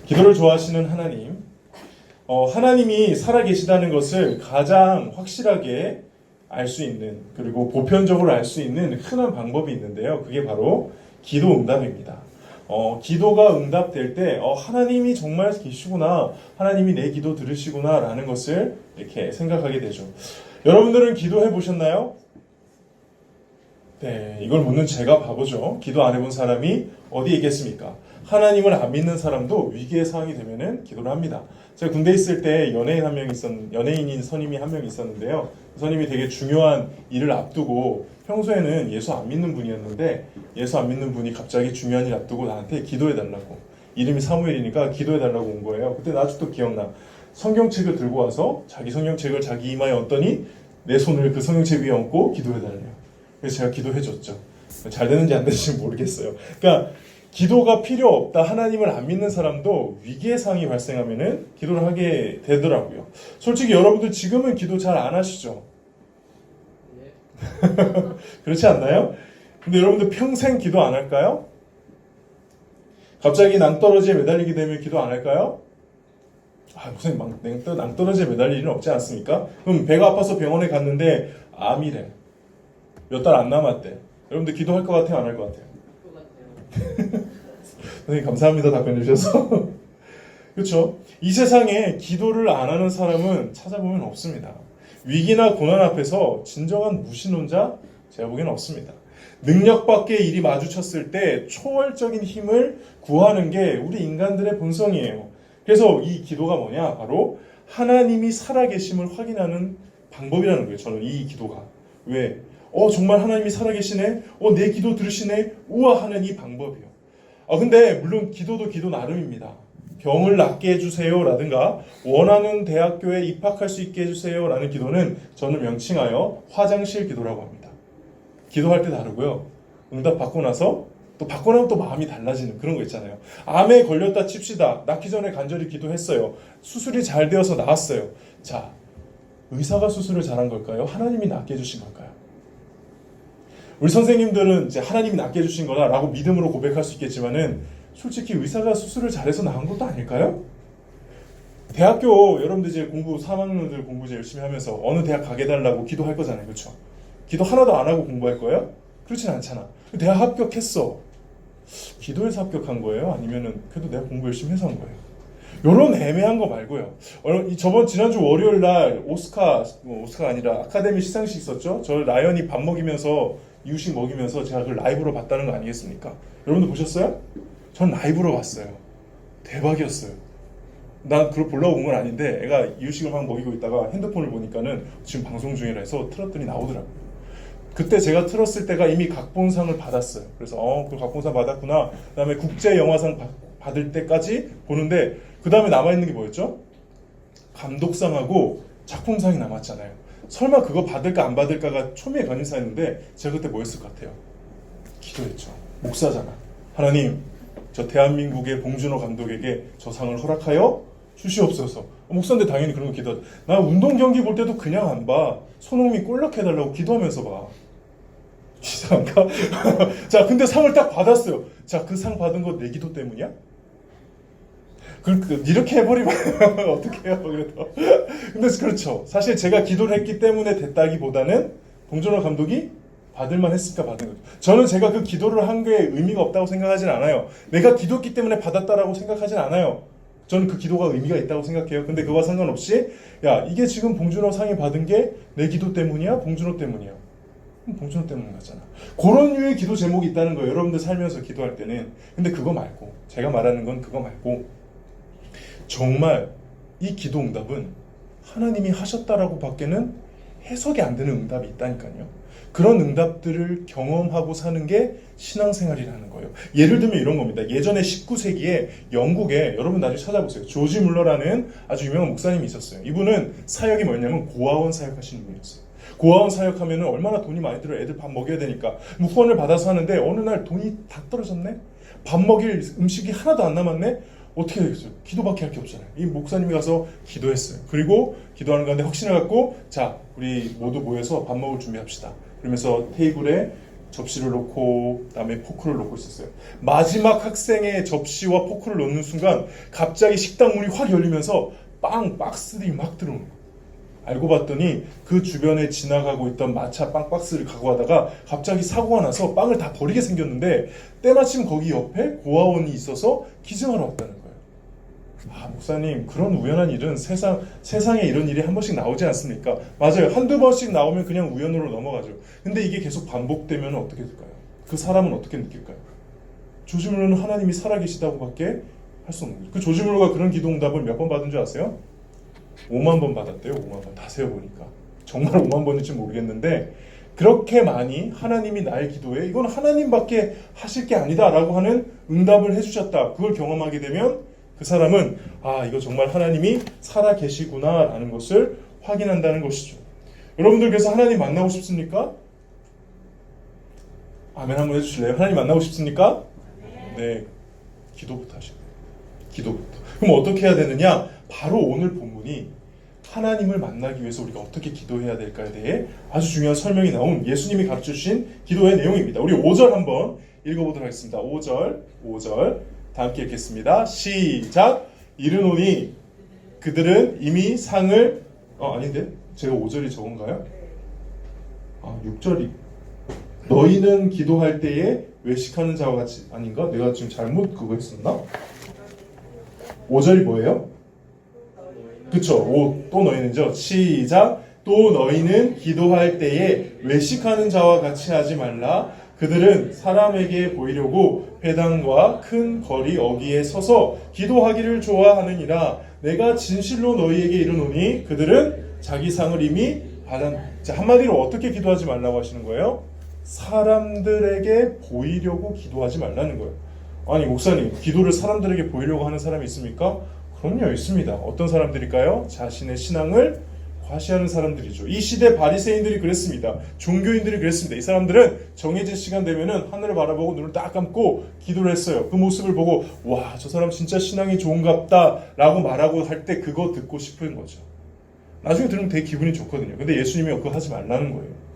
기도를 좋아하시는 하나님, 하나님이 살아계시다는 것을 가장 확실하게 알 수 있는, 그리고 보편적으로 알 수 있는 흔한 방법이 있는데요. 그게 바로 기도 응답입니다. 기도가 응답될 때 하나님이 정말 계시구나, 하나님이 내 기도 들으시구나 라는 것을 이렇게 생각하게 되죠. 여러분들은 기도해 보셨나요? 네, 이걸 묻는 제가 바보죠. 기도 안 해본 사람이 어디 있겠습니까? 하나님을 안 믿는 사람도 위기의 상황이 되면은 기도를 합니다. 제가 군대에 있을 때 연예인인 선임이 한 명 있었는데요. 그 선임이 되게 중요한 일을 앞두고, 평소에는 예수 안 믿는 분이었는데, 예수 안 믿는 분이 갑자기 중요한 일 앞두고 나한테 기도해달라고, 이름이 사무엘이니까 기도해달라고 온 거예요. 그때 나 아직도 기억나. 성경책을 들고 와서 자기 성경책을 자기 이마에 얹더니 내 손을 그 성경책 위에 얹고 기도해달래요. 그래서 제가 기도해줬죠. 잘 되는지 안 되는지 모르겠어요. 그러니까 기도가 필요 없다, 하나님을 안 믿는 사람도 위기의 상황이 발생하면은 기도를 하게 되더라고요. 솔직히 여러분들 지금은 기도 잘 안 하시죠? 그렇지 않나요? 근데 여러분들 평생 기도 안 할까요? 갑자기 낭떠러지에 매달리게 되면 기도 안 할까요? 무슨 낭떠러지에 매달릴 일은 없지 않습니까? 그럼 배가 아파서 병원에 갔는데 암이래. 몇 달 안 남았대. 여러분들 기도할 것 같아요? 안 할 것 같아요? 선생님 감사합니다. 답변해 주셔서. 그렇죠? 이 세상에 기도를 안 하는 사람은 찾아보면 없습니다. 위기나 고난 앞에서 진정한 무신론자 제가 보기에는 없습니다. 능력 밖의 일이 마주쳤을 때 초월적인 힘을 구하는 게 우리 인간들의 본성이에요. 그래서 이 기도가 뭐냐? 바로 하나님이 살아계심을 확인하는 방법이라는 거예요. 저는 이 기도가. 왜? 정말 하나님이 살아계시네? 내 기도 들으시네? 우와 하는 이 방법이요. 근데 물론 기도도 기도 나름입니다. 병을 낫게 해주세요 라든가 원하는 대학교에 입학할 수 있게 해주세요 라는 기도는 저는 명칭하여 화장실 기도라고 합니다. 기도할 때 다르고요. 응답 받고 나서 또 받고 나면 또 마음이 달라지는 그런 거 있잖아요. 암에 걸렸다 칩시다. 낫기 전에 간절히 기도했어요. 수술이 잘 되어서 나았어요. 자, 의사가 수술을 잘한 걸까요? 하나님이 낫게 해주신 걸까요? 우리 선생님들은 이제 하나님이 낫게 해주신 거다 라고 믿음으로 고백할 수 있겠지만은 솔직히 의사가 수술을 잘해서 나은 것도 아닐까요? 대학교 여러분들 이제 3학년들 공부 이제 열심히 하면서 어느 대학 가게 해달라고 기도할 거잖아요. 그렇죠? 기도 하나도 안 하고 공부할 거예요? 그렇진 않잖아. 대학 합격했어. 기도해서 합격한 거예요? 아니면은 그래도 내가 공부 열심히 해서 한 거예요? 요런 애매한 거 말고요. 지난주 월요일 날 오스카가 아니라 아카데미 시상식 있었죠? 저 라이언이 밥 먹이면서 이유식 먹이면서 제가 그걸 라이브로 봤다는 거 아니겠습니까? 여러분들 보셨어요? 전 라이브로 봤어요. 대박이었어요. 난 그걸 보려고 본 건 아닌데 애가 이유식을 막 먹이고 있다가 핸드폰을 보니까는 지금 방송 중이라 해서 틀었더니 나오더라고요. 그때 제가 틀었을 때가 이미 각본상을 받았어요. 그래서 그 각본상 받았구나. 그 다음에 국제영화상 받을 때까지 보는데 그 다음에 남아있는 게 뭐였죠? 감독상하고 작품상이 남았잖아요. 설마 그거 받을까 안 받을까가 초미의 관심사였는데 제가 그때 뭐 했을 것 같아요? 기도했죠. 목사잖아. 하나님, 저 대한민국의 봉준호 감독에게 저 상을 허락하여 주시옵소서. 목사인데 당연히 그런 거 기도하죠. 나 운동 경기 볼 때도 그냥 안 봐. 손흥민 골 넣게 해달라고 기도하면서 봐. 이상한가? 자, 근데 상을 딱 받았어요. 자, 그 상 받은 거 내 기도 때문이야? 이렇게 해버리면 어떻게 해요, 그래도. 근데 그렇죠. 사실 제가 기도를 했기 때문에 됐다기보다는 봉준호 감독이 받을만 했을까 받은 거죠. 저는 제가 그 기도를 한 게 의미가 없다고 생각하진 않아요. 내가 기도했기 때문에 받았다라고 생각하진 않아요. 저는 그 기도가 의미가 있다고 생각해요. 근데 그와 상관없이 이게 지금 봉준호 상이 받은 게 내 기도 때문이야? 봉준호 때문이야? 봉준호 때문 같잖아. 그런 류의 기도 제목이 있다는 거예요. 여러분들 살면서 기도할 때는. 근데 그거 말고, 제가 말하는 건 그거 말고 정말 이 기도 응답은 하나님이 하셨다라고 밖에는 해석이 안 되는 응답이 있다니까요. 그런 응답들을 경험하고 사는 게 신앙생활이라는 거예요. 예를 들면 이런 겁니다. 예전에 19세기에 영국에, 여러분 나중에 찾아보세요. 조지 물러라는 아주 유명한 목사님이 있었어요. 이분은 사역이 뭐냐면 고아원 사역하시는 분이었어요. 고아원 사역하면 얼마나 돈이 많이 들어요. 애들 밥 먹여야 되니까. 후원을 받아서 하는데 어느 날 돈이 다 떨어졌네? 밥 먹일 음식이 하나도 안 남았네? 어떻게 되겠어요? 기도밖에 할 게 없잖아요. 이 목사님이 가서 기도했어요. 그리고 기도하는 가운데 확신을 갖고 자, 우리 모두 모여서 밥 먹을 준비합시다. 그러면서 테이블에 접시를 놓고 그다음에 포크를 놓고 있었어요. 마지막 학생의 접시와 포크를 놓는 순간 갑자기 식당 문이 확 열리면서 빵 박스들이 막 들어오는 거예요. 알고 봤더니 그 주변에 지나가고 있던 마차 빵 박스를 갖고 가다가 갑자기 사고가 나서 빵을 다 버리게 생겼는데 때마침 거기 옆에 고아원이 있어서 기증하러 왔다는 거예요. 아, 목사님, 그런 우연한 일은 세상에 이런 일이 한 번씩 나오지 않습니까? 맞아요. 한두 번씩 나오면 그냥 우연으로 넘어가죠. 근데 이게 계속 반복되면 어떻게 될까요? 그 사람은 어떻게 느낄까요? 조지물로는 하나님이 살아계시다고밖에 할 수 없는 거죠. 그 조지물로가 그런 기도 응답을 몇 번 받은 줄 아세요? 5만 번 받았대요. 5만 번. 다 세어보니까. 정말 5만 번인지 모르겠는데 그렇게 많이 하나님이 나의 기도에 이건 하나님밖에 하실 게 아니다 라고 하는 응답을 해주셨다. 그걸 경험하게 되면 그 사람은 아, 이거 정말 하나님이 살아 계시구나 라는 것을 확인한다는 것이죠. 여러분들 그래서 하나님 만나고 싶습니까? 아멘 한번 해주실래요? 하나님 만나고 싶습니까? 네. 기도부터 하시고요. 기도부터. 그럼 어떻게 해야 되느냐? 바로 오늘 본문이 하나님을 만나기 위해서 우리가 어떻게 기도해야 될까에 대해 아주 중요한 설명이 나온 예수님이 가르쳐주신 기도의 내용입니다. 우리 5절 한번 읽어보도록 하겠습니다. 5절 다 함께 읽겠습니다. 시작. 이르노니 그들은 이미 상을 아닌데? 제가 5절이 저건가요? 6절이 너희는 기도할 때에 외식하는 자와 같이 아닌가? 내가 지금 잘못 그거 했었나? 5절이 뭐예요? 그쵸? 또 너희는죠? 시작. 또 너희는 기도할 때에 외식하는 자와 같이 하지 말라. 그들은 사람에게 보이려고 회당과 큰 거리 어귀에 서서 기도하기를 좋아하느니라. 내가 진실로 너희에게 이르노니 그들은 자기 상을 이미 한마디로 어떻게 기도하지 말라고 하시는 거예요? 사람들에게 보이려고 기도하지 말라는 거예요. 아니 목사님, 기도를 사람들에게 보이려고 하는 사람이 있습니까? 그럼요, 있습니다. 어떤 사람들일까요? 자신의 신앙을 과시하는 사람들이죠. 이 시대 바리새인들이 그랬습니다. 종교인들이 그랬습니다. 이 사람들은 정해진 시간 되면은 하늘을 바라보고 눈을 딱 감고 기도를 했어요. 그 모습을 보고 와, 저 사람 진짜 신앙이 좋은갑다 라고 말하고 할 때 그거 듣고 싶은 거죠. 나중에 들으면 되게 기분이 좋거든요. 근데 예수님이 그거 하지 말라는 거예요.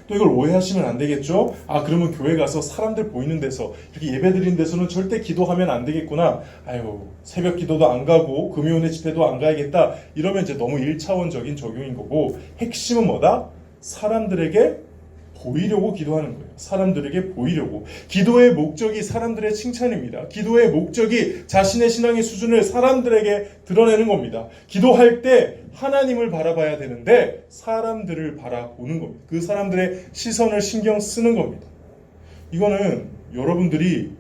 또 이걸 오해하시면 안 되겠죠? 그러면 교회 가서 사람들 보이는 데서 이렇게 예배 드리는 데서는 절대 기도하면 안 되겠구나. 아유, 새벽 기도도 안 가고 금요일에 집회도 안 가야겠다. 이러면 이제 너무 1차원적인 적용인 거고, 핵심은 뭐다? 사람들에게 보이려고 기도하는 거예요. 사람들에게 보이려고. 기도의 목적이 사람들의 칭찬입니다. 기도의 목적이 자신의 신앙의 수준을 사람들에게 드러내는 겁니다. 기도할 때 하나님을 바라봐야 되는데 사람들을 바라보는 겁니다. 그 사람들의 시선을 신경 쓰는 겁니다. 이거는 여러분들이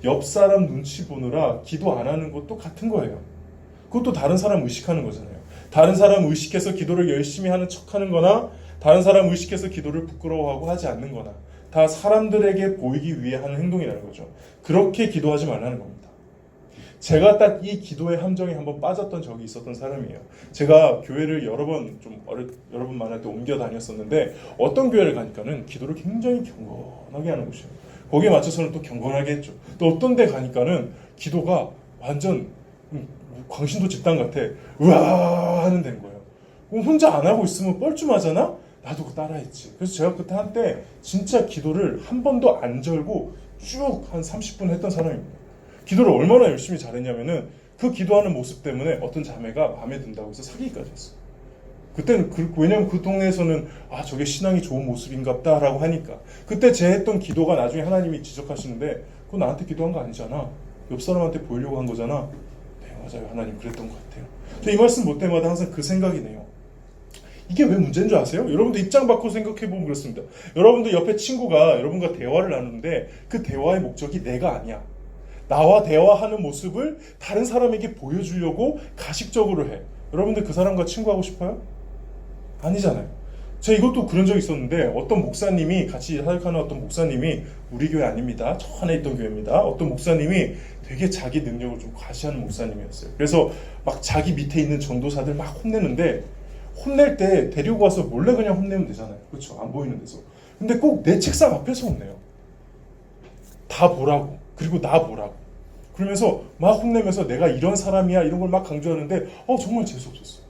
옆 사람 눈치 보느라 기도 안 하는 것도 같은 거예요. 그것도 다른 사람 의식하는 거잖아요. 다른 사람 의식해서 기도를 열심히 하는 척하는 거나 다른 사람 의식해서 기도를 부끄러워하고 하지 않는 거나 다 사람들에게 보이기 위해 하는 행동이라는 거죠. 그렇게 기도하지 말라는 겁니다. 제가 딱 이 기도의 함정에 한번 빠졌던 적이 있었던 사람이에요. 제가 교회를 여러 번 만날 때 옮겨 다녔었는데 어떤 교회를 가니까는 기도를 굉장히 경건하게 하는 곳이에요. 거기에 맞춰서는 또 경건하게 했죠. 또 어떤 데 가니까는 기도가 완전 광신도 집단 같아. 으아 하는 데인 거예요. 그럼 혼자 안 하고 있으면 뻘쭘하잖아? 나도 그거 따라했지. 그래서 제가 그때 한때 진짜 기도를 한 번도 안 절고 쭉 한 30분 했던 사람입니다. 기도를 얼마나 열심히 잘했냐면은 그 기도하는 모습 때문에 어떤 자매가 마음에 든다고 해서 사귀기까지 했어요. 그때는 왜냐면 그 동네에서는 저게 신앙이 좋은 모습인갑다 라고 하니까. 그때 제 했던 기도가 나중에 하나님이 지적하시는데 그거 나한테 기도한 거 아니잖아. 옆 사람한테 보이려고 한 거잖아. 네, 맞아요. 하나님 그랬던 것 같아요. 저 이 말씀 볼 때마다 항상 그 생각이 나요. 이게 왜 문제인 줄 아세요? 여러분도 입장 바꿔 생각해보면 그렇습니다. 여러분도 옆에 친구가 여러분과 대화를 나누는데 그 대화의 목적이 내가 아니야. 나와 대화하는 모습을 다른 사람에게 보여주려고 가식적으로 해. 여러분들 그 사람과 친구하고 싶어요? 아니잖아요. 제가 이것도 그런 적이 있었는데 어떤 목사님이 같이 사역하는 어떤 목사님이 우리 교회 아닙니다. 저 안에 있던 교회입니다. 어떤 목사님이 되게 자기 능력을 좀 과시하는 목사님이었어요. 그래서 막 자기 밑에 있는 전도사들 막 혼내는데 혼낼 때 데리고 와서 몰래 그냥 혼내면 되잖아요. 그렇죠? 안 보이는 데서. 근데 꼭 내 책상 앞에서 혼내요. 다 보라고. 그리고 나 보라고. 그러면서 막 혼내면서 내가 이런 사람이야 이런 걸 막 강조하는데 정말 재수없었어요.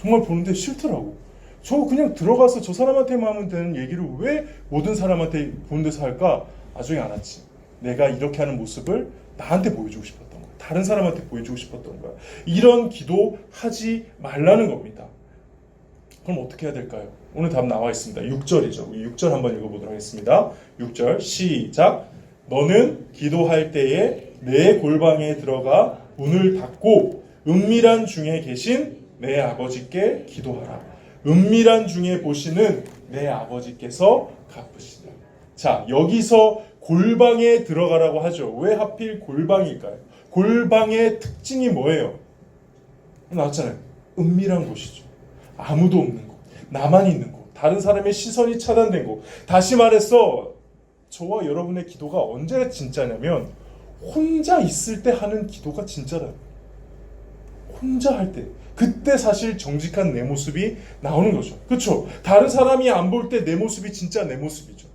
정말 보는데 싫더라고. 저 그냥 들어가서 저 사람한테만 하면 되는 얘기를 왜 모든 사람한테 보는 데서 할까? 나중에 알았지. 내가 이렇게 하는 모습을 나한테 보여주고 싶었던 거야. 다른 사람한테 보여주고 싶었던 거야. 이런 기도 하지 말라는 겁니다. 그럼 어떻게 해야 될까요? 오늘 답 나와 있습니다. 6절이죠. 6절 한번 읽어보도록 하겠습니다. 6절 시작. 너는 기도할 때에 내 골방에 들어가 문을 닫고 은밀한 중에 계신 내 아버지께 기도하라. 은밀한 중에 보시는 내 아버지께서 갚으시리라. 자, 여기서 골방에 들어가라고 하죠. 왜 하필 골방일까요? 골방의 특징이 뭐예요? 나왔잖아요. 은밀한 곳이죠. 아무도 없는 곳, 나만 있는 곳, 다른 사람의 시선이 차단된 곳. 다시 말해서 저와 여러분의 기도가 언제 진짜냐면 혼자 있을 때 하는 기도가 진짜라요. 혼자 할 때. 그때 사실 정직한 내 모습이 나오는 거죠. 그렇죠? 다른 사람이 안 볼 때 내 모습이 진짜 내 모습이죠.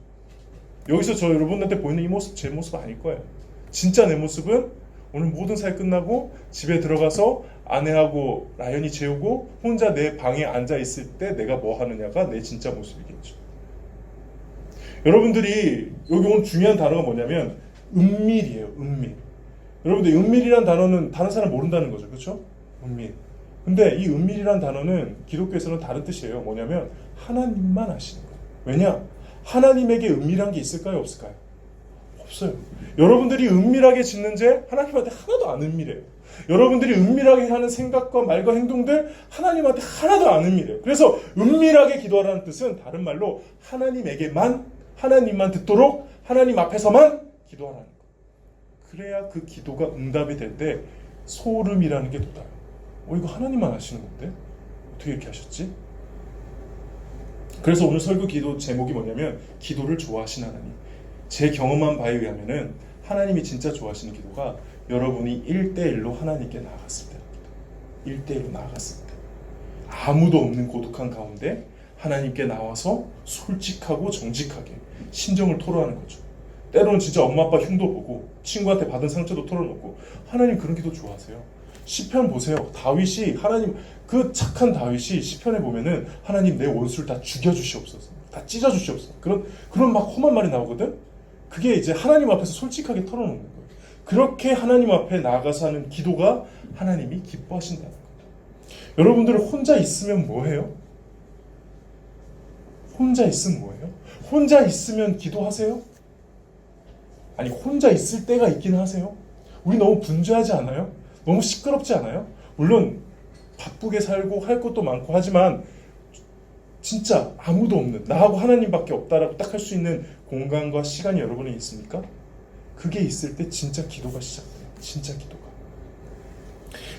여기서 저 여러분한테 보이는 이 모습 제 모습 아닐 거예요. 진짜 내 모습은 오늘 모든 사회 끝나고 집에 들어가서 아내하고 라연이 재우고 혼자 내 방에 앉아 있을 때 내가 뭐 하느냐가 내 진짜 모습이겠죠. 여러분들이 여기 오늘 중요한 단어가 뭐냐면 은밀이에요. 은밀. 여러분들 은밀이란 단어는 다른 사람 모른다는 거죠. 그렇죠? 은밀. 근데 이 은밀이란 단어는 기독교에서는 다른 뜻이에요. 뭐냐면 하나님만 아시는 거예요. 왜냐? 하나님에게 은밀한 게 있을까요? 없을까요? 없어요. 여러분들이 은밀하게 짓는 죄 하나님한테 하나도 안 은밀해요. 여러분들이 은밀하게 하는 생각과 말과 행동들 하나님한테 하나도 안 은밀해요. 그래서 은밀하게 기도하라는 뜻은 다른 말로 하나님에게만, 하나님만 듣도록 하나님 앞에서만 기도하라는 거예요. 그래야 그 기도가 응답이 될 때 소름이라는 게 돋아요. 이거 하나님만 아시는 건데? 어떻게 이렇게 하셨지? 그래서 오늘 설교 기도 제목이 뭐냐면 기도를 좋아하신 하나님. 제 경험한 바에 의하면은 하나님이 진짜 좋아하시는 기도가 여러분이 1대1로 하나님께 나아갔을 때입니다. 1대1로 나아갔을 때. 아무도 없는 고독한 가운데 하나님께 나와서 솔직하고 정직하게 신정을 토로하는 거죠. 때로는 진짜 엄마 아빠 흉도 보고 친구한테 받은 상처도 털어놓고 하나님 그런 기도 좋아하세요. 시편 보세요. 다윗이 하나님 그 착한 다윗이 시편에 보면은 하나님 내 원수를 다 죽여주시옵소서, 다 찢어주시옵소서. 그런 막 험한 말이 나오거든. 그게 이제 하나님 앞에서 솔직하게 털어놓는 거예요. 그렇게 하나님 앞에 나아가서 하는 기도가 하나님이 기뻐하신다는 거예요. 여러분들은 혼자 있으면 뭐해요? 혼자 있으면 뭐예요? 혼자 있으면 기도하세요? 아니 혼자 있을 때가 있긴 하세요. 우리 너무 분주하지 않아요? 너무 시끄럽지 않아요? 물론 바쁘게 살고 할 것도 많고 하지만 진짜 아무도 없는 나하고 하나님밖에 없다라고 딱 할 수 있는 공간과 시간이 여러분에 있습니까? 그게 있을 때 진짜 기도가 시작돼요. 진짜 기도가.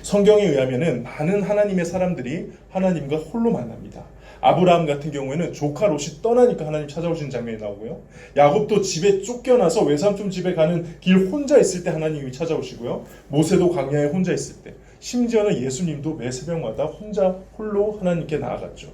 성경에 의하면은 많은 하나님의 사람들이 하나님과 홀로 만납니다. 아브라함 같은 경우에는 조카 롯이 떠나니까 하나님 찾아오시는 장면이 나오고요. 야곱도 집에 쫓겨나서 외삼촌 집에 가는 길 혼자 있을 때 하나님이 찾아오시고요. 모세도 광야에 혼자 있을 때, 심지어는 예수님도 매 새벽마다 혼자 홀로 하나님께 나아갔죠.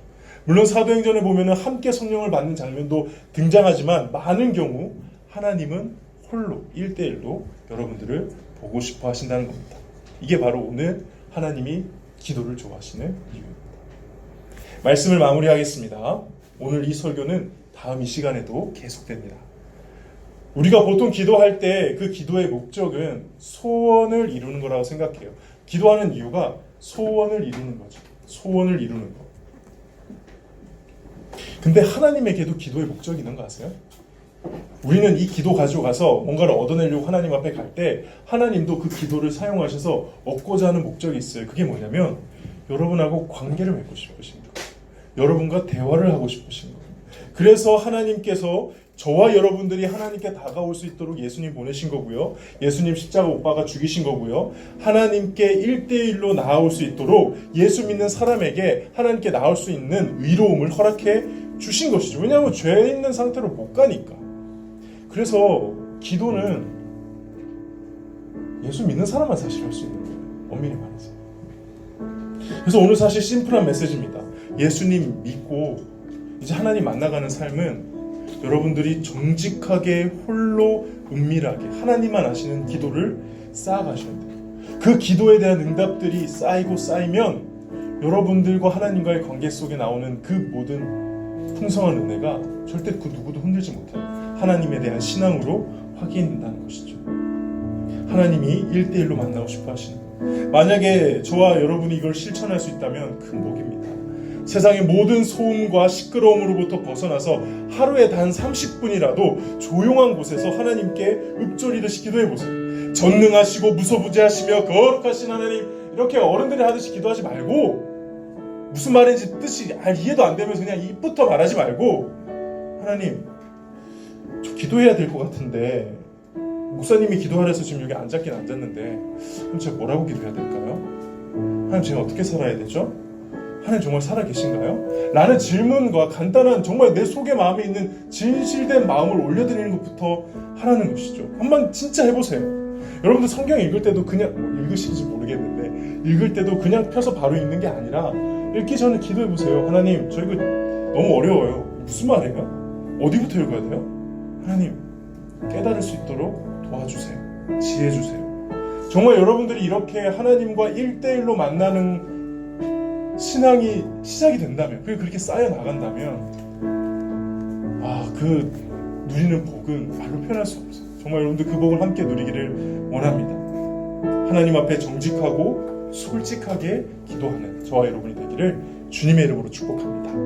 물론 사도행전에 보면은 함께 성령을 받는 장면도 등장하지만 많은 경우 하나님은 홀로 1대1로 여러분들을 보고 싶어 하신다는 겁니다. 이게 바로 오늘 하나님이 기도를 좋아하시는 이유입니다. 말씀을 마무리하겠습니다. 오늘 이 설교는 다음 이 시간에도 계속됩니다. 우리가 보통 기도할 때 그 기도의 목적은 소원을 이루는 거라고 생각해요. 기도하는 이유가 소원을 이루는 거죠. 소원을 이루는 거. 근데 하나님에게도 기도의 목적이 있는 거 아세요? 우리는 이 기도 가지고 가서 뭔가를 얻어내려고 하나님 앞에 갈 때 하나님도 그 기도를 사용하셔서 얻고자 하는 목적이 있어요. 그게 뭐냐면 여러분하고 관계를 맺고 싶으신 거예요. 여러분과 대화를 하고 싶으신 거예요. 그래서 하나님께서 저와 여러분들이 하나님께 다가올 수 있도록 예수님 보내신 거고요. 예수님 십자가 못 박아 죽이신 거고요. 하나님께 1대1로 나아올 수 있도록 예수 믿는 사람에게 하나님께 나올 수 있는 위로움을 허락해 주신 것이죠. 왜냐하면 죄 있는 상태로 못 가니까. 그래서 기도는 예수 믿는 사람만 사실 할 수 있는 거예요. 엄밀히 말해서. 그래서 오늘 사실 심플한 메시지입니다. 예수님 믿고 이제 하나님 만나가는 삶은 여러분들이 정직하게 홀로 은밀하게 하나님만 아시는 기도를 쌓아가셔야 돼요. 그 기도에 대한 응답들이 쌓이고 쌓이면 여러분들과 하나님과의 관계 속에 나오는 그 모든 풍성한 은혜가 절대 그 누구도 흔들지 못해요. 하나님에 대한 신앙으로 확인된다는 것이죠. 하나님이 1대1로 만나고 싶어 하시는 거예요. 만약에 저와 여러분이 이걸 실천할 수 있다면 큰 복입니다. 세상의 모든 소음과 시끄러움으로부터 벗어나서 하루에 단 30분이라도 조용한 곳에서 하나님께 읊조리듯이 기도해보세요. 전능하시고 무소부재하시며 거룩하신 하나님, 이렇게 어른들이 하듯이 기도하지 말고, 무슨 말인지 뜻이 이해도 안 되면서 그냥 입부터 말하지 말고, 하나님, 저 기도해야 될 것 같은데 목사님이 기도하래서 지금 여기 앉았긴 앉았는데 그럼 제가 뭐라고 기도해야 될까요? 하나님, 제가 어떻게 살아야 되죠? 하나님, 정말 살아계신가요? 라는 질문과 간단한, 정말 내 속에 마음에 있는 진실된 마음을 올려드리는 것부터 하라는 것이죠. 한번 진짜 해보세요. 여러분들 성경 읽을 때도 그냥, 읽으시는지 모르겠는데 읽을 때도 그냥 펴서 바로 읽는 게 아니라 읽기 전에 기도해보세요. 하나님, 저 이거 너무 어려워요. 무슨 말이에요? 어디부터 읽어야 돼요? 하나님, 깨달을 수 있도록 도와주세요. 지혜 주세요. 정말 여러분들이 이렇게 하나님과 1대1로 만나는 신앙이 시작이 된다면, 그게 그렇게 쌓여 나간다면, 그 누리는 복은 말로 표현할 수 없어요. 정말 여러분들 그 복을 함께 누리기를 원합니다. 하나님 앞에 정직하고 솔직하게 기도하는 저와 여러분이 되기를 주님의 이름으로 축복합니다.